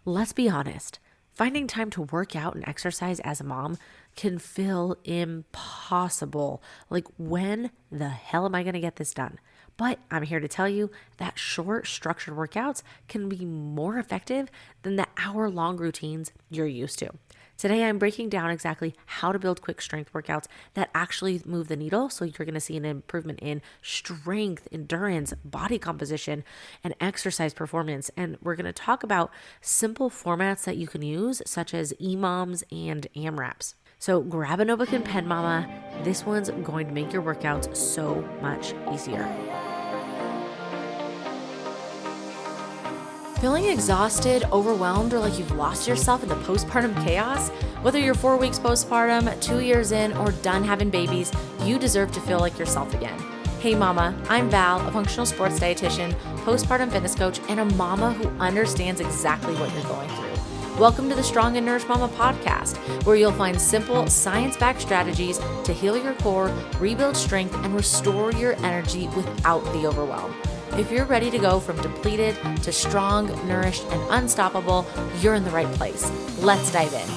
let's be honest. Finding time to work out and exercise as a mom can feel impossible. Like, when the hell am I going to get this done? But I'm here to tell you that short, structured workouts can be more effective than the hour-long routines you're used to. Today, I'm breaking down exactly how to build quick strength workouts that actually move the needle. So you're going to see an improvement in strength, endurance, body composition, and exercise performance. And we're going to talk about simple formats that you can use, such as EMOMs and AMRAPs. So grab a notebook and pen, mama. This one's going to make your workouts so much easier. Feeling exhausted, overwhelmed, or like you've lost yourself in the postpartum chaos? Whether you're 4 weeks postpartum, 2 years in, or done having babies, you deserve to feel like yourself again. Hey mama, I'm Val, a functional sports dietitian, postpartum fitness coach, and a mama who understands exactly what you're going through. Welcome to the Strong and Nourished Mama podcast, where you'll find simple, science-backed strategies to heal your core, rebuild strength, and restore your energy without the overwhelm. If you're ready to go from depleted to strong, nourished, and unstoppable, you're in the right place. Let's dive in.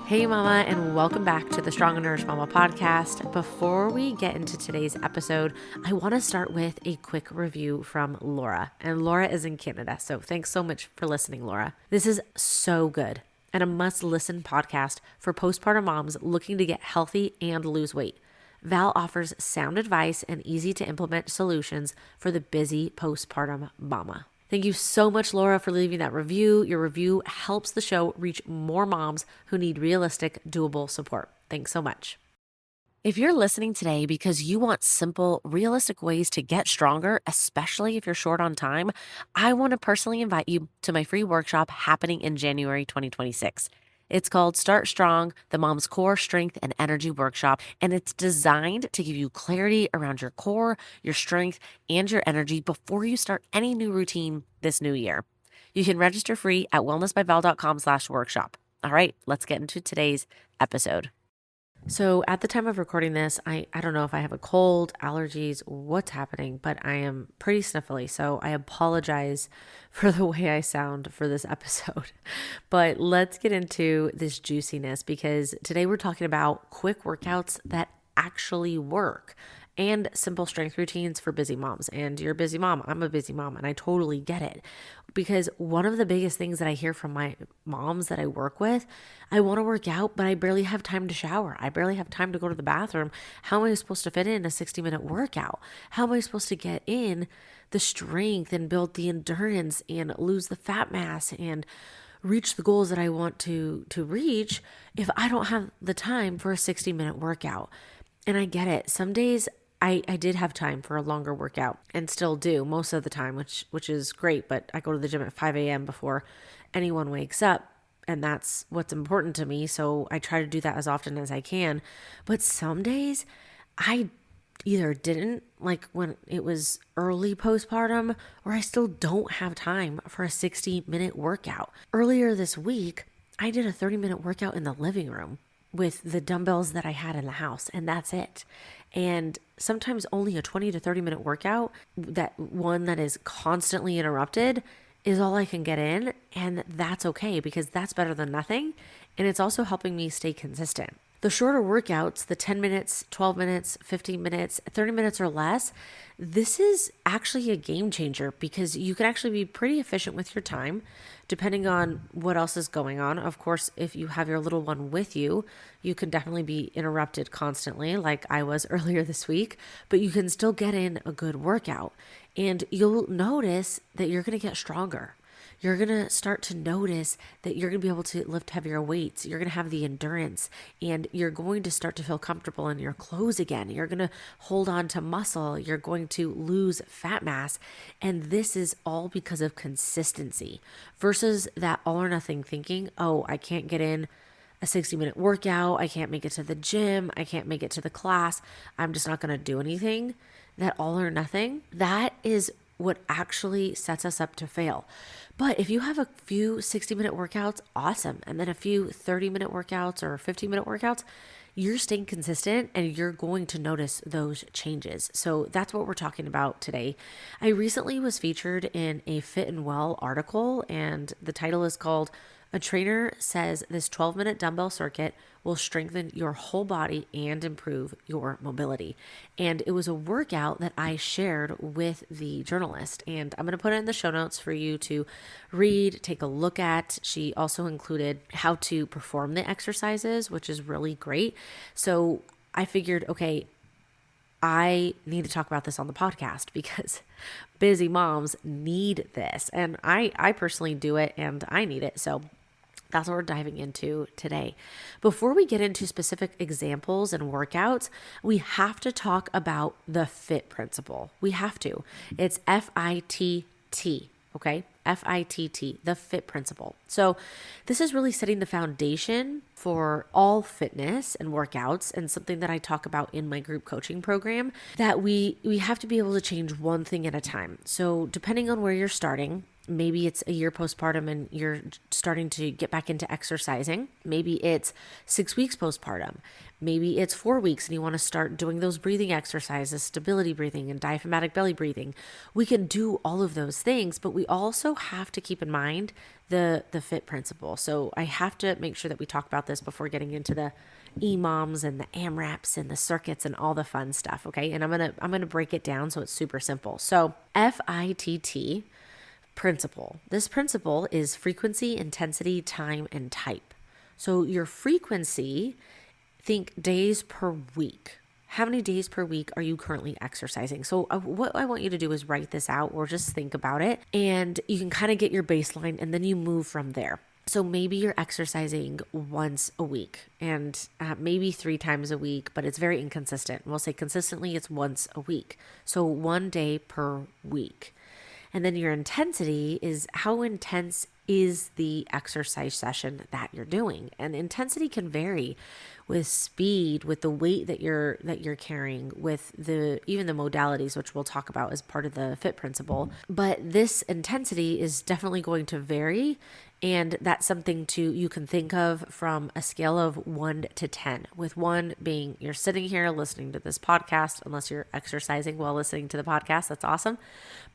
Hey mama, and welcome back to the Strong and Nourished Mama podcast. Before we get into today's episode, I want to start with a quick review from Laura. And Laura is in Canada, so thanks so much for listening, Laura. This is so good and a must-listen podcast for postpartum moms looking to get healthy and lose weight. Val offers sound advice and easy to implement solutions for the busy postpartum mama. Thank you so much, Laura, for leaving that review. Your review helps the show reach more moms who need realistic, doable support. Thanks so much. If you're listening today because you want simple, realistic ways to get stronger, especially if you're short on time, I want to personally invite you to my free workshop happening in January 2026. It's called Start Strong, the Mom's Core Strength and Energy Workshop, and it's designed to give you clarity around your core, your strength, and your energy before you start any new routine this new year. You can register free at wellnessbyval.com/workshop. All right, let's get into today's episode. So at the time of recording this, I don't know if I have a cold, allergies, what's happening, but I am pretty sniffly. So I apologize for the way I sound for this episode. But let's get into this juiciness, because today we're talking about quick workouts that actually work and simple strength routines for busy moms. And you're a busy mom. I'm a busy mom, and I totally get it. Because one of the biggest things that I hear from my moms that I work with, I want to work out, but I barely have time to shower. I barely have time to go to the bathroom. How am I supposed to fit in a 60-minute workout? How am I supposed to get in the strength and build the endurance and lose the fat mass and reach the goals that I want to reach if I don't have the time for a 60-minute workout? And I get it. Some days I did have time for a longer workout, and still do most of the time, which is great, but I go to the gym at 5 a.m. before anyone wakes up, and that's what's important to me, so I try to do that as often as I can. But some days I either didn't, like when it was early postpartum, or I still don't have time for a 60-minute workout. Earlier this week, I did a 30-minute workout in the living room with the dumbbells that I had in the house, and that's it. And sometimes only a 20 to 30-minute workout, that one that is constantly interrupted, is all I can get in. And that's okay, because that's better than nothing. And it's also helping me stay consistent. The shorter workouts, the 10 minutes, 12 minutes, 15 minutes, 30 minutes or less, this is actually a game changer, because you can actually be pretty efficient with your time depending on what else is going on. Of course, if you have your little one with you, you can definitely be interrupted constantly, like I was earlier this week, but you can still get in a good workout, and you'll notice that you're going to get stronger. You're going to start to notice that you're going to be able to lift heavier weights. You're going to have the endurance, and you're going to start to feel comfortable in your clothes again. You're going to hold on to muscle. You're going to lose fat mass. And this is all because of consistency versus that all or nothing thinking. Oh, I can't get in a 60-minute workout. I can't make it to the gym. I can't make it to the class. I'm just not going to do anything. That all or nothing, that is what actually sets us up to fail. But if you have a few 60-minute workouts, awesome. And then a few 30-minute workouts or 15-minute workouts, you're staying consistent and you're going to notice those changes. So that's what we're talking about today. I recently was featured in a Fit and Well article, and the title is called "A Trainer Says This 12-Minute Dumbbell Circuit Will Strengthen Your Whole Body and Improve Your Mobility." And it was a workout that I shared with the journalist, and I'm going to put it in the show notes for you to read, take a look at. She also included how to perform the exercises, which is really great. So I figured, okay, I need to talk about this on the podcast because busy moms need this. And I personally do it and I need it. So that's what we're diving into today. Before we get into specific examples and workouts, we have to talk about the FIT principle. We have to. It's FITT, okay? FITT, the FIT principle. So this is really setting the foundation for all fitness and workouts, and something that I talk about in my group coaching program, that we have to be able to change one thing at a time. So depending on where you're starting, maybe it's a year postpartum and you're starting to get back into exercising. Maybe it's 6 weeks postpartum. Maybe it's 4 weeks and you want to start doing those breathing exercises, stability breathing and diaphragmatic belly breathing. We can do all of those things, but we also have to keep in mind the FIT principle. So I have to make sure that we talk about this before getting into the EMOMs and the AMRAPs and the circuits and all the fun stuff. Okay. And I'm going to break it down so it's super simple. So FITT principle. This principle is frequency, intensity, time, and type. So your frequency, think days per week. How many days per week are you currently exercising? So what I want you to do is write this out or just think about it, and you can kind of get your baseline and then you move from there. So maybe you're exercising once a week and maybe 3 times a week, but it's very inconsistent. We'll say consistently it's once a week. So 1 day per week. And then your intensity is how intense is the exercise session that you're doing. And intensity can vary with speed, with the weight that you're carrying, with even the modalities, which we'll talk about as part of the FIT principle. But this intensity is definitely going to vary. And that's something you can think of from a scale of 1 to 10, with 1 being you're sitting here listening to this podcast, unless you're exercising while listening to the podcast. That's awesome.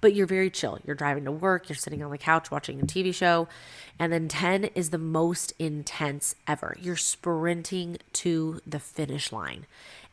But you're very chill. You're driving to work. You're sitting on the couch watching a TV show. And then 10 is the most intense ever. You're sprinting to the finish line.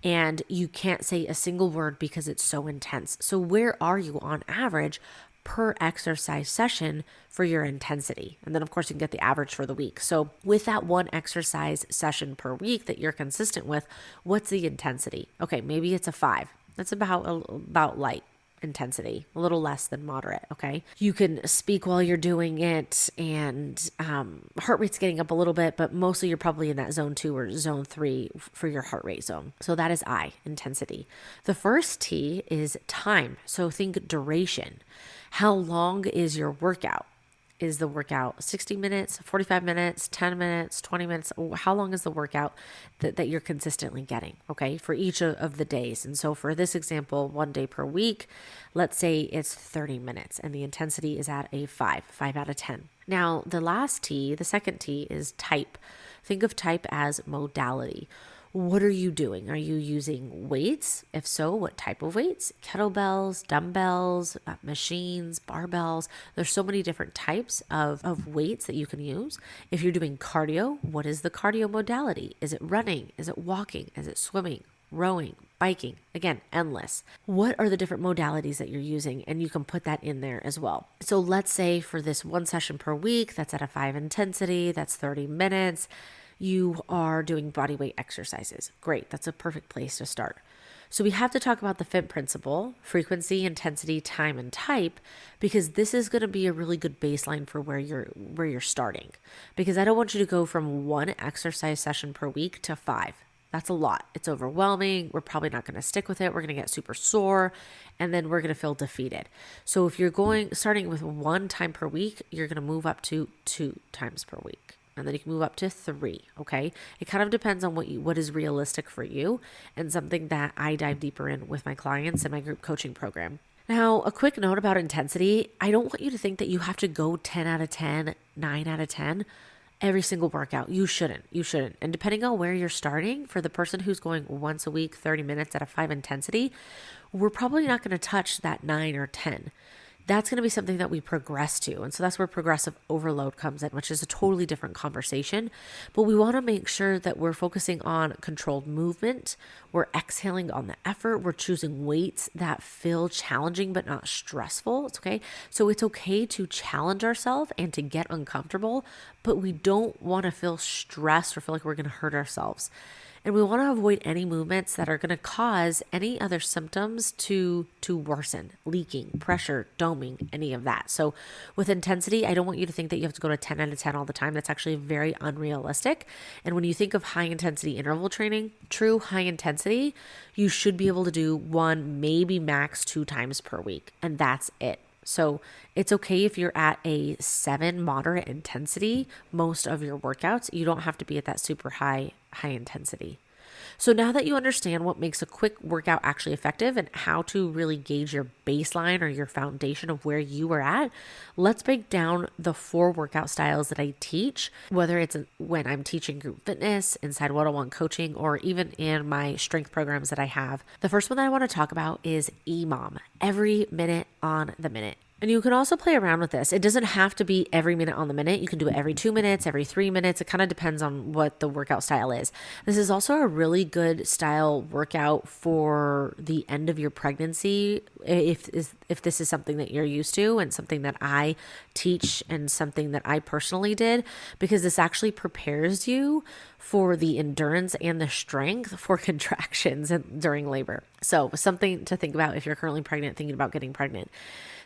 And you can't say a single word because it's so intense. So where are you on average per exercise session for your intensity? And then of course you can get the average for the week. So with that 1 exercise session per week that you're consistent with, what's the intensity? Okay, maybe it's a 5. That's about light intensity, a little less than moderate. Okay. You can speak while you're doing it, and heart rate's getting up a little bit, but mostly you're probably in that zone 2 or zone 3 for your heart rate zone. So that is I, intensity. The first T is time. So think duration. How long is your workout? Is the workout 60 minutes, 45 minutes, 10 minutes, 20 minutes? How long is the workout that you're consistently getting, okay, for each of the days? And so for this example, 1 day per week, let's say it's 30 minutes and the intensity is at a 5 out of 10. Now, the last T, the second T, is type. Think of type as modality. What are you doing? Are you using weights? If so, what type of weights? Kettlebells, dumbbells, machines, barbells. There's so many different types of weights that you can use. If you're doing cardio, what is the cardio modality? Is it running? Is it walking? Is it swimming, rowing, biking? Again, endless. What are the different modalities that you're using? And you can put that in there as well. So let's say for this 1 session per week, that's at a 5 intensity, that's 30 minutes. You are doing body weight exercises. Great. That's a perfect place to start. So we have to talk about the FIT principle, frequency, intensity, time, and type, because this is going to be a really good baseline for where you're starting. Because I don't want you to go from 1 exercise session per week to 5. That's a lot. It's overwhelming. We're probably not going to stick with it. We're going to get super sore, and then we're going to feel defeated. So if you're starting with 1 time per week, you're going to move up to 2 times per week. And then you can move up to 3, okay? It kind of depends on what is realistic for you, and something that I dive deeper in with my clients in my group coaching program. Now, a quick note about intensity. I don't want you to think that you have to go 10 out of 10, 9 out of 10. every single workout. You shouldn't. And depending on where you're starting, for the person who's going once a week, 30 minutes at a 5 intensity, we're probably not going to touch that 9 or 10. That's going to be something that we progress to. And so that's where progressive overload comes in, which is a totally different conversation. But we want to make sure that we're focusing on controlled movement. We're exhaling on the effort. We're choosing weights that feel challenging but not stressful. It's okay. So it's okay to challenge ourselves and to get uncomfortable, but we don't want to feel stressed or feel like we're going to hurt ourselves. And we want to avoid any movements that are going to cause any other symptoms to worsen, leaking, pressure, doming, any of that. So with intensity, I don't want you to think that you have to go to 10 out of 10 all the time. That's actually very unrealistic. And when you think of high intensity interval training, true high intensity, you should be able to do 1, maybe max 2 times per week. And that's it. So it's okay if you're at a 7 moderate intensity most of your workouts. You don't have to be at that super high intensity. So now that you understand what makes a quick workout actually effective and how to really gauge your baseline or your foundation of where you are at, let's break down the 4 workout styles that I teach, whether it's when I'm teaching group fitness, inside one-on-one coaching, or even in my strength programs that I have. The first one that I want to talk about is EMOM, every minute on the minute. And you can also play around with this. It doesn't have to be every minute on the minute. You can do it every 2 minutes, every 3 minutes. It kind of depends on what the workout style is. This is also a really good style workout for the end of your pregnancy, if this is something that you're used to and something that I teach and something that I personally did, because this actually prepares you for the endurance and the strength for contractions during labor. So something to think about if you're currently pregnant, thinking about getting pregnant.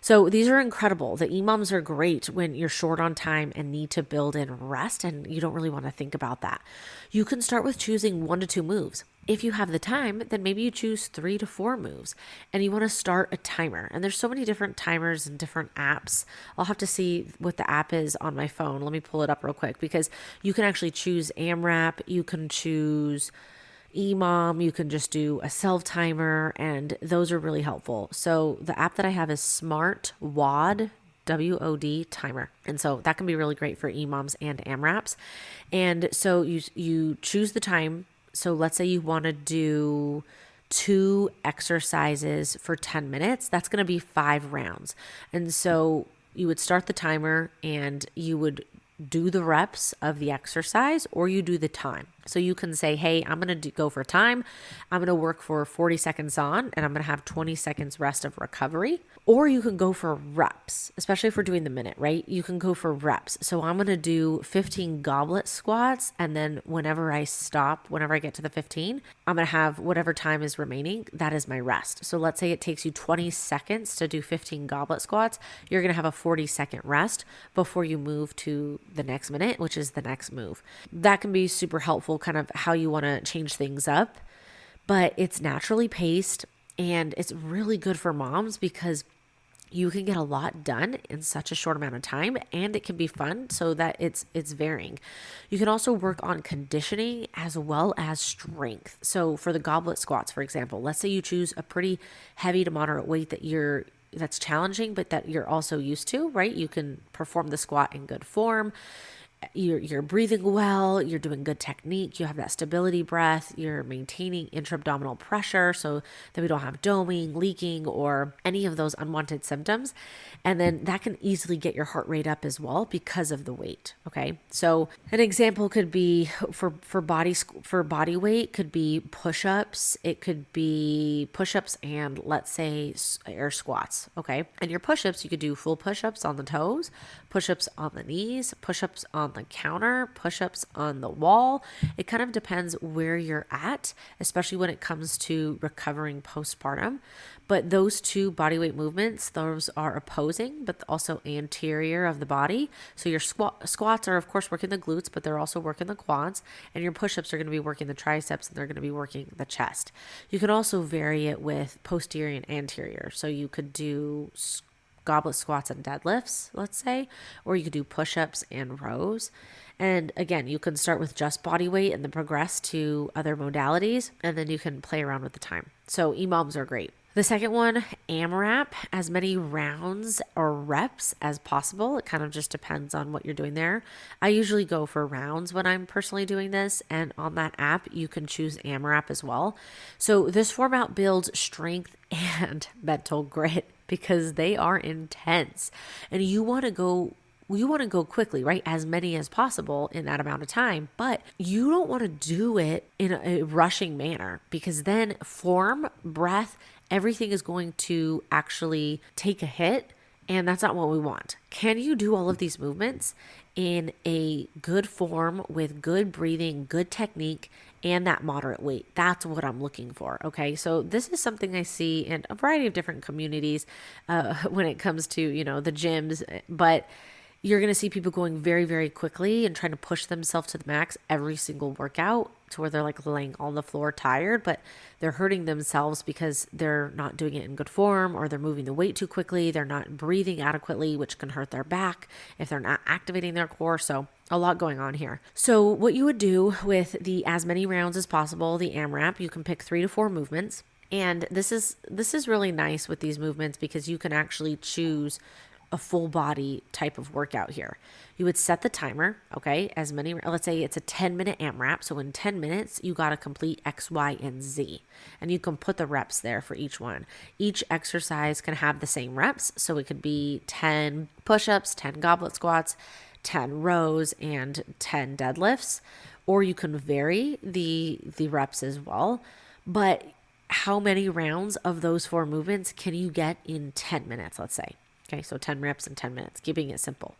So these are incredible. The EMOMs are great when you're short on time and need to build in rest and you don't really want to think about that. You can start with choosing 1 to 2 moves. If you have the time, then maybe you choose 3 to 4 moves and you want to start a timer. And there's so many different timers and different apps. I'll have to see what the app is on my phone. Let me pull it up real quick, because you can actually choose AMRAP, you can choose EMOM, you can just do a self timer, and those are really helpful. So the app that I have is Smart WOD, WOD timer. And so that can be really great for EMOMs and AMRAPs. And so you choose the time. So let's say you want to do 2 exercises for 10 minutes. That's going to be 5 rounds. And so you would start the timer and you would do the reps of the exercise, or you do the time. So you can say, hey, I'm going to go for time. I'm going to work for 40 seconds on, and I'm going to have 20 seconds rest of recovery. Or you can go for reps, especially if we're doing the minute, right? You can go for reps. So I'm going to do 15 goblet squats. And then whenever I get to the 15, I'm going to have whatever time is remaining. That is my rest. So let's say it takes you 20 seconds to do 15 goblet squats. You're going to have a 40-second rest before you move to the next minute, which is the next move. That can be super helpful, kind of how you want to change things up, but it's naturally paced and it's really good for moms because you can get a lot done in such a short amount of time, and it can be fun so that it's varying. You can also work on conditioning as well as strength. So for the goblet squats, for example, let's say you choose a pretty heavy to moderate weight that's challenging, but that you're also used to, right? You can perform the squat in good form. You're breathing well, you're doing good technique, you have that stability breath, you're maintaining intra-abdominal pressure so that we don't have doming, leaking, or any of those unwanted symptoms. And then that can easily get your heart rate up as well because of the weight. Okay. So an example could be for body weight could be push-ups. It could be push-ups and let's say air squats. Okay. And your push-ups, you could do full push-ups on the toes, push-ups on the knees, push-ups on the counter, push-ups on the wall. It kind of depends where you're at, especially when it comes to recovering postpartum. But those 2 bodyweight movements, those are opposing, but also anterior of the body. So your squats are, of course, working the glutes, but they're also working the quads. And your push-ups are going to be working the triceps, and they're going to be working the chest. You can also vary it with posterior and anterior. So you could do goblet squats and deadlifts, let's say, or you could do push-ups and rows. And again, you can start with just body weight and then progress to other modalities, and then you can play around with the time. So EMOMs are great. The second one, AMRAP, as many rounds or reps as possible. It kind of just depends on what you're doing there. I usually go for rounds when I'm personally doing this, and on that app, you can choose AMRAP as well. So this format builds strength and mental grit because they are intense, and you want to go quickly, right? As many as possible in that amount of time, but you don't want to do it in a rushing manner because then form, breath, everything is going to actually take a hit. And that's not what we want. Can you do all of these movements in a good form with good breathing, good technique, and that moderate weight? That's what I'm looking for. Okay. So this is something I see in a variety of different communities when it comes to, the gyms, but you're going to see people going very, very quickly and trying to push themselves to the max every single workout to where they're like laying on the floor tired, but they're hurting themselves because they're not doing it in good form, or they're moving the weight too quickly. They're not breathing adequately, which can hurt their back if they're not activating their core. So a lot going on here. So what you would do with the as many rounds as possible, the AMRAP, you can pick 3 to 4 movements. And this is really nice with these movements because you can actually choose a full body type of workout here. You would set the timer, okay, as many, let's say it's a 10-minute AMRAP. So in 10 minutes, you got to complete X, Y, and Z. And you can put the reps there for each one. Each exercise can have the same reps. So it could be 10 push-ups, 10 goblet squats, 10 rows, and 10 deadlifts. Or you can vary the reps as well. But how many rounds of those 4 movements can you get in 10 minutes, let's say? Okay, so 10 reps in 10 minutes, keeping it simple.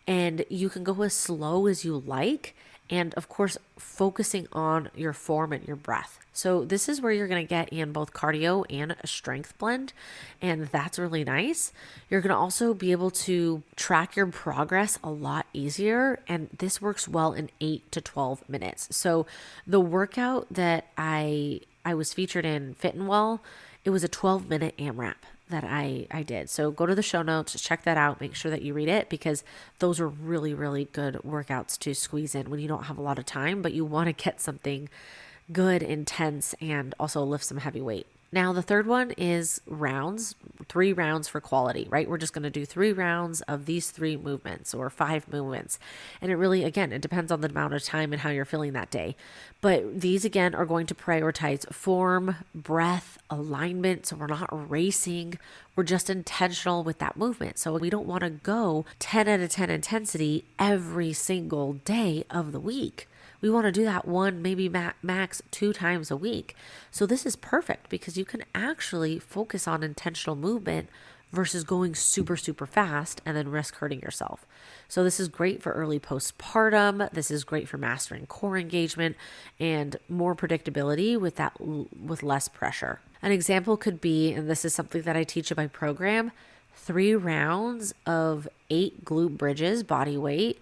And you can go as slow as you like. And of course, focusing on your form and your breath. So this is where you're going to get in both cardio and a strength blend. And that's really nice. You're going to also be able to track your progress a lot easier. And this works well in 8 to 12 minutes. So the workout that I was featured in Fit and Well, it was a 12-minute AMRAP that I did. So go to the show notes, check that out, make sure that you read it because those are really, really good workouts to squeeze in when you don't have a lot of time, but you want to get something good, intense, and also lift some heavy weight. Now, the third one is rounds, 3 rounds for quality, right? We're just going to do 3 rounds of these 3 movements or 5 movements. And it really, again, it depends on the amount of time and how you're feeling that day. But these, again, are going to prioritize form, breath, alignment. So we're not racing. We're just intentional with that movement. So we don't want to go 10 out of 10 intensity every single day of the week. We want to do that 1, maybe max 2 times a week. So this is perfect because you can actually focus on intentional movement versus going super, super fast and then risk hurting yourself. So this is great for early postpartum. This is great for mastering core engagement and more predictability with less pressure. An example could be, and this is something that I teach in my program, 3 rounds of 8 glute bridges, body weight,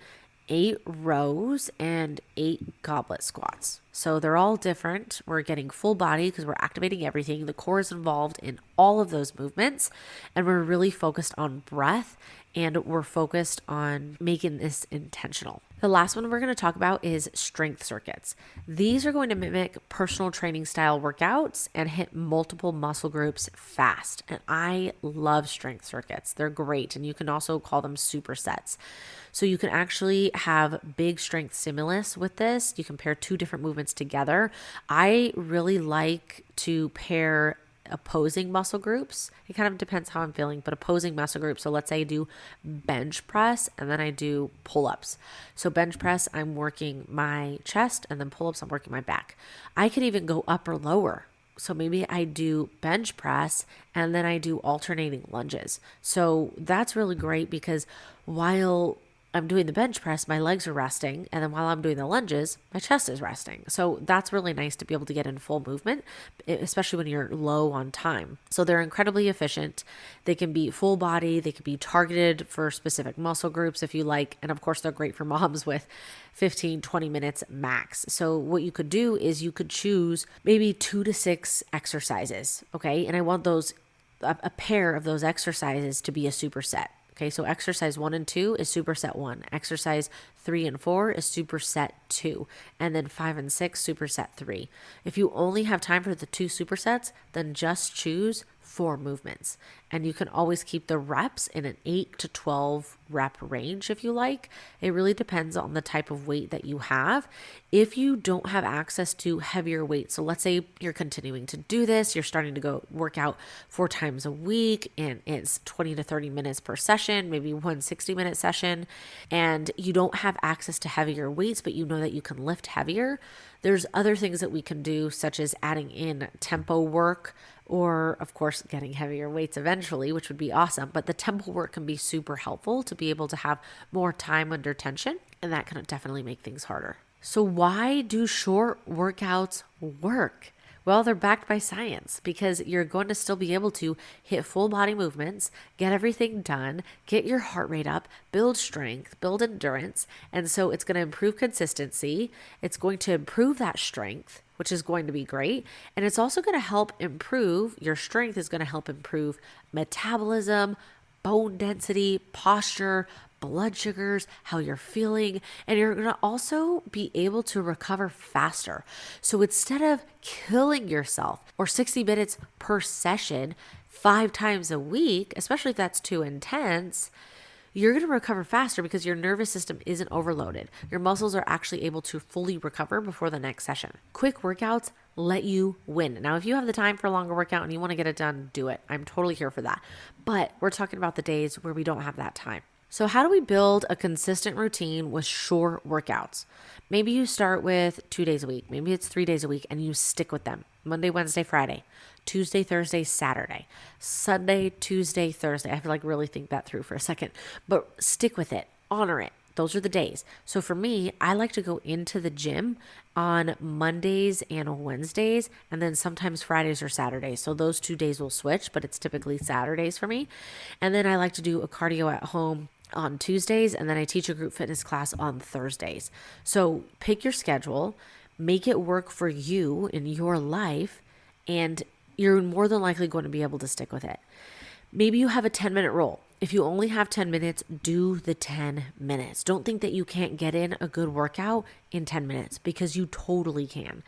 8 rows, and 8 goblet squats. So they're all different. We're getting full body because we're activating everything. The core is involved in all of those movements, and we're really focused on breath, and we're focused on making this intentional. The last one we're going to talk about is strength circuits. These are going to mimic personal training style workouts and hit multiple muscle groups fast. And I love strength circuits. They're great. And you can also call them supersets. So you can actually have big strength stimulus with this. You can pair 2 different movements together. I really like to pair opposing muscle groups. It kind of depends how I'm feeling, but opposing muscle groups. So let's say I do bench press and then I do pull-ups. So bench press, I'm working my chest, and then pull-ups, I'm working my back. I could even go up or lower. So maybe I do bench press and then I do alternating lunges. So that's really great because while I'm doing the bench press, my legs are resting. And then while I'm doing the lunges, my chest is resting. So that's really nice to be able to get in full movement, especially when you're low on time. So they're incredibly efficient. They can be full body. They can be targeted for specific muscle groups if you like. And of course, they're great for moms with 15, 20 minutes max. So what you could do is you could choose maybe 2 to 6 exercises. Okay. And I want a pair of those exercises to be a superset. Okay, so exercise 1 and 2 is superset 1. Exercise 3 and 4 is superset 2. And then 5 and 6, superset 3. If you only have time for the 2 supersets, then just choose 4 movements. And you can always keep the reps in an 8 to 12 rep range if you like. It really depends on the type of weight that you have. If you don't have access to heavier weights, so let's say you're continuing to do this, you're starting to go work out 4 times a week and it's 20 to 30 minutes per session, maybe one 60-minute session, and you don't have access to heavier weights, but you know that you can lift heavier, there's other things that we can do, such as adding in tempo work, or of course getting heavier weights eventually, which would be awesome. But the tempo work can be super helpful to be able to have more time under tension, and that can definitely make things harder. So why do short workouts work? Well, they're backed by science, because you're going to still be able to hit full body movements, get everything done, get your heart rate up, build strength, build endurance. And so it's going to improve consistency. It's going to improve that strength, which is going to be great. And it's also going to help improve, your strength is going to help improve metabolism, bone density, posture, blood sugars, how you're feeling, and you're going to also be able to recover faster. So instead of killing yourself or 60 minutes per session 5 times a week, especially if that's too intense, you're going to recover faster because your nervous system isn't overloaded. Your muscles are actually able to fully recover before the next session. Quick workouts let you win. Now, if you have the time for a longer workout and you want to get it done, do it. I'm totally here for that. But we're talking about the days where we don't have that time. So how do we build a consistent routine with short workouts? Maybe you start with 2 days a week. Maybe it's 3 days a week and you stick with them. Monday, Wednesday, Friday, Tuesday, Thursday, Saturday, Sunday, Tuesday, Thursday. I have to really think that through for a second, but stick with it, honor it. Those are the days. So for me, I like to go into the gym on Mondays and Wednesdays, and then sometimes Fridays or Saturdays. So those 2 days will switch, but it's typically Saturdays for me. And then I like to do a cardio at home on Tuesdays, and then I teach a group fitness class on Thursdays. So pick your schedule, make it work for you in your life, and you're more than likely going to be able to stick with it. Maybe you have a 10-minute rule. If you only have 10 minutes, do the 10 minutes. Don't think that you can't get in a good workout in 10 minutes, because you totally can.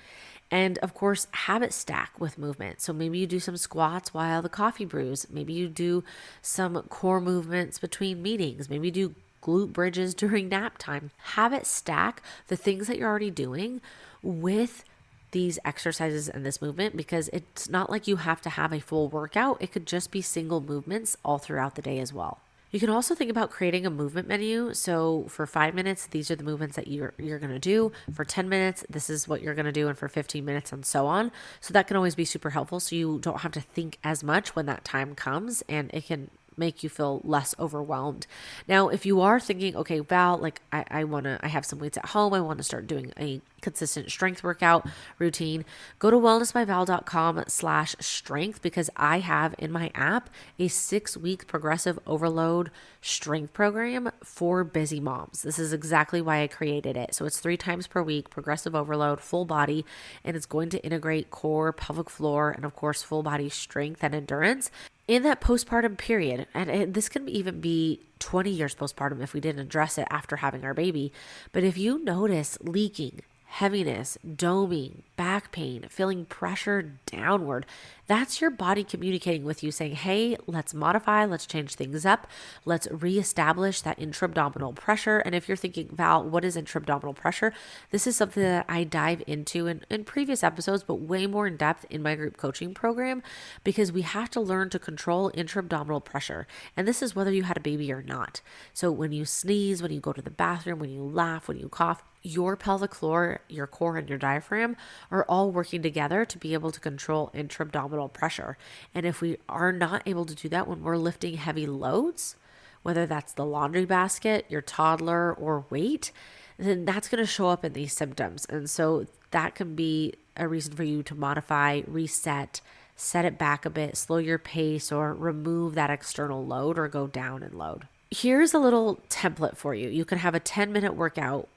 And of course, habit stack with movement. So maybe you do some squats while the coffee brews. Maybe you do some core movements between meetings. Maybe you do glute bridges during nap time. Habit stack the things that you're already doing with these exercises and this movement, because it's not like you have to have a full workout. It could just be single movements all throughout the day as well. You can also think about creating a movement menu. So for 5 minutes, these are the movements that you're going to do. For 10 minutes, this is what you're going to do. And for 15 minutes and so on. So that can always be super helpful. So you don't have to think as much when that time comes, and it can make you feel less overwhelmed. Now, if you are thinking, okay, Val, I have some weights at home, I want to start doing a consistent strength workout routine, go to wellnessbyval.com/strength, because I have in my app a 6-week progressive overload strength program for busy moms. This is exactly why I created it. So it's 3 times per week, progressive overload, full body, and it's going to integrate core, pelvic floor, and of course, full body strength and endurance in that postpartum period. And this can even be 20 years postpartum if we didn't address it after having our baby. But if you notice leaking, heaviness, doming, back pain, feeling pressure downward, that's your body communicating with you saying, hey, let's modify, let's change things up, let's reestablish that intra-abdominal pressure. And if you're thinking, Val, what is intra-abdominal pressure? This is something that I dive into in previous episodes, but way more in depth in my group coaching program, because we have to learn to control intra-abdominal pressure. And this is whether you had a baby or not. So when you sneeze, when you go to the bathroom, when you laugh, when you cough, your pelvic floor, your core, and your diaphragm are all working together to be able to control intra-abdominal pressure. And if we are not able to do that when we're lifting heavy loads, whether that's the laundry basket, your toddler, or weight, then that's going to show up in these symptoms. And so that can be a reason for you to modify, reset, set it back a bit, slow your pace, or remove that external load or go down in load. Here's a little template for you. You can have a 10-minute workout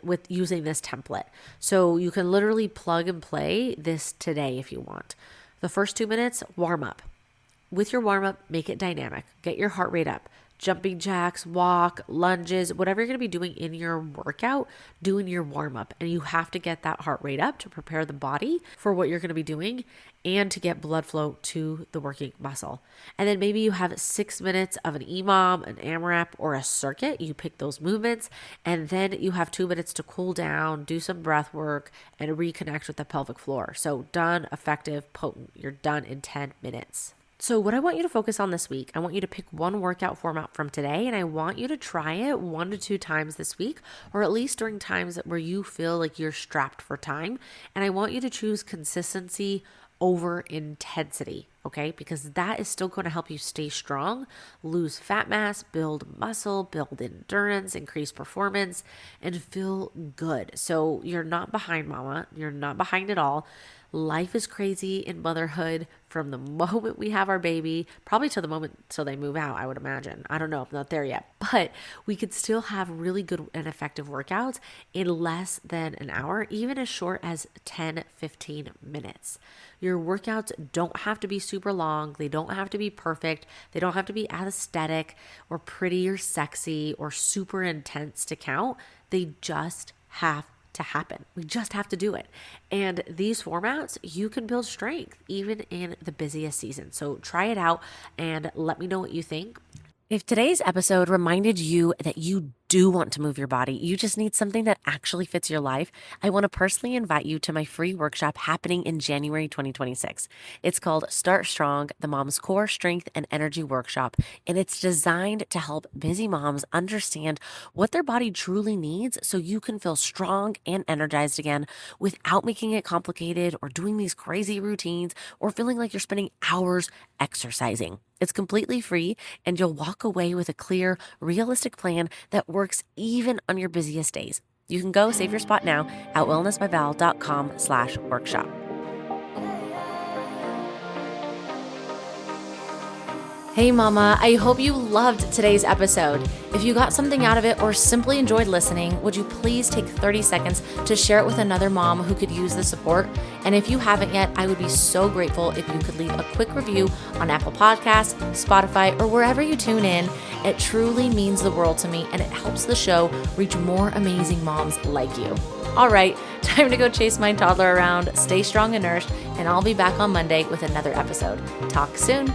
with using this template. So you can literally plug and play this today if you want. The first 2 minutes, warm up. With your warm up, make it dynamic. Get your heart rate up. jumping jacks, walk, lunges, whatever you're going to be doing in your workout, doing your warm up. And you have to get that heart rate up to prepare the body for what you're going to be doing and to get blood flow to the working muscle. And then maybe you have 6 minutes of an EMOM, an AMRAP, or a circuit. You pick those movements, and then you have 2 minutes to cool down, do some breath work, and reconnect with the pelvic floor. So done, effective, potent. You're done in 10 minutes. So what I want you to focus on this week, I want you to pick one workout format from today, and I want you to try it 1 to 2 times this week, or at least during times where you feel like you're strapped for time. And I want you to choose consistency over intensity, okay? Because that is still going to help you stay strong, lose fat mass, build muscle, build endurance, increase performance, and feel good. So you're not behind, mama. You're not behind at all. Life is crazy in motherhood from the moment we have our baby, probably to the moment till they move out, I would imagine. I don't know, I'm not there yet. But we could still have really good and effective workouts in less than an hour, even as short as 10, 15 minutes. Your workouts don't have to be super long. They don't have to be perfect. They don't have to be aesthetic or pretty or sexy or super intense to count. They just have to happen. We just have to do it. And these formats, you can build strength even in the busiest season. So try it out and let me know what you think. If today's episode reminded you that you do want to move your body, you just need something that actually fits your life, I want to personally invite you to my free workshop happening in January 2026. It's called Start Strong, the Mom's Core Strength and Energy Workshop, and it's designed to help busy moms understand what their body truly needs so you can feel strong and energized again without making it complicated or doing these crazy routines or feeling like you're spending hours exercising. It's completely free, and you'll walk away with a clear, realistic plan that works even on your busiest days. You can go save your spot now at wellnessbyval.com/workshop. Hey mama, I hope you loved today's episode. If you got something out of it or simply enjoyed listening, would you please take 30 seconds to share it with another mom who could use the support? And if you haven't yet, I would be so grateful if you could leave a quick review on Apple Podcasts, Spotify, or wherever you tune in. It truly means the world to me, and it helps the show reach more amazing moms like you. All right, time to go chase my toddler around. Stay strong and nourished, and I'll be back on Monday with another episode. Talk soon.